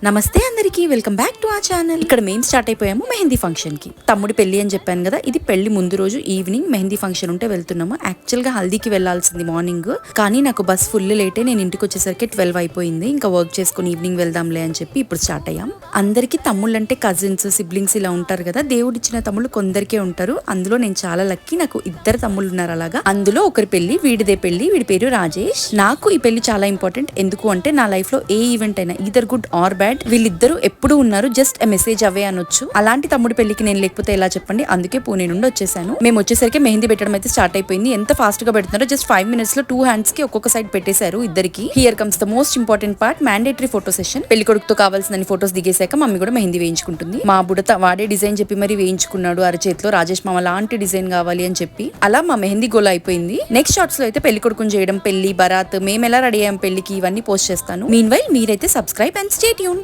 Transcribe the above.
నమస్తే అందరికి, welcome back to ఆ ఛానల్. ఇక్కడ మేము స్టార్ట్ అయిపోయాము మెహందీ ఫంక్షన్ కి. తమ్ముడి పెళ్లి అని చెప్పాను కదా, ఇది పెళ్లి ముందు రోజు ఈవినింగ్ మెహందీ ఫంక్షన్ ఉంటే వెళ్తున్నాము. యాక్చువల్ గా హల్దీకి వెళ్లాల్సింది మార్నింగ్, కానీ నాకు బస్ ఫుల్ లేటే. నేను ఇంటికి వచ్చేసరికి 12 అయిపోయింది. ఇంకా వర్క్ చేసుకుని ఈవినింగ్ వెళ్దాంలే అని చెప్పి ఇప్పుడు స్టార్ట్ అయ్యాం. అందరికి తమ్ముళ్ళు అంటే కజిన్స్, సిబ్లింగ్స్ ఇలా ఉంటారు కదా. దేవుడిచ్చిన తమ్ముళ్ళు కొందరికే ఉంటారు. అందులో నేను చాలా లక్కీ, నాకు 2 తమ్ముళ్ళు ఉన్నారు. అలాగా అందులో ఒకరి పెళ్లి, వీడిదే పెళ్లి. వీడి పేరు రాజేష్. నాకు ఈ పెళ్లి చాలా ఇంపార్టెంట్. ఎందుకు అంటే నా లైఫ్ లో ఏ ఈవెంట్ అయినా ఈదర్ గుడ్ ఆర్ బ్యాడ్, వీళ్ళిద్దరూ ఎప్పుడు ఉన్నారు, జస్ట్ ఎ మెసేజ్ అవే అనొచ్చు. అలాంటి తమ్ముడి పెళ్లికి నేను లేకపోతే ఎలా చెప్పండి. అందుకే పూణే నుండి వచ్చేసాను. మేము వచ్చేసరికి మెహందీ పెట్టడం అయితే స్టార్ట్ అయిపోయింది. ఎంత ఫాస్ట్ గా పెడుతున్నారో, జస్ట్ 5 minutes లో 2 hands కి ఒక్కొక్క సైడ్ పెట్టేశారు ఇద్దరికి. Here comes the most important part, mandatory photo session. పెళ్లి కొడుకుతో కావాల్సిన ఫోటోస్ దిగేశాక మమ్మీ కూడా మెహందీ వేయించుకుంటుంది. మా బుడత వాడే డిజైన్ చెప్పి మరి వేయించుకున్నాడు అరచేతిలో. రాజేష్ మామ లాంటి డిజైన్ కావాలి అని చెప్పి అలా మా మెహందీ గోల్ అయిపోయింది. నెక్స్ట్ షార్ట్స్ లో అయితే పెళ్లి కొడుకుని చేయడం, పెళ్లి బరాత్, మేము ఎలా రెడీ అయ్యాం పెళ్లికి, ఇవన్నీ పోస్ట్ చేస్తాను. మీన్ వైల్ మీరైతే సబ్స్క్రైబ్ అండ్ స్టే ట్యూన్.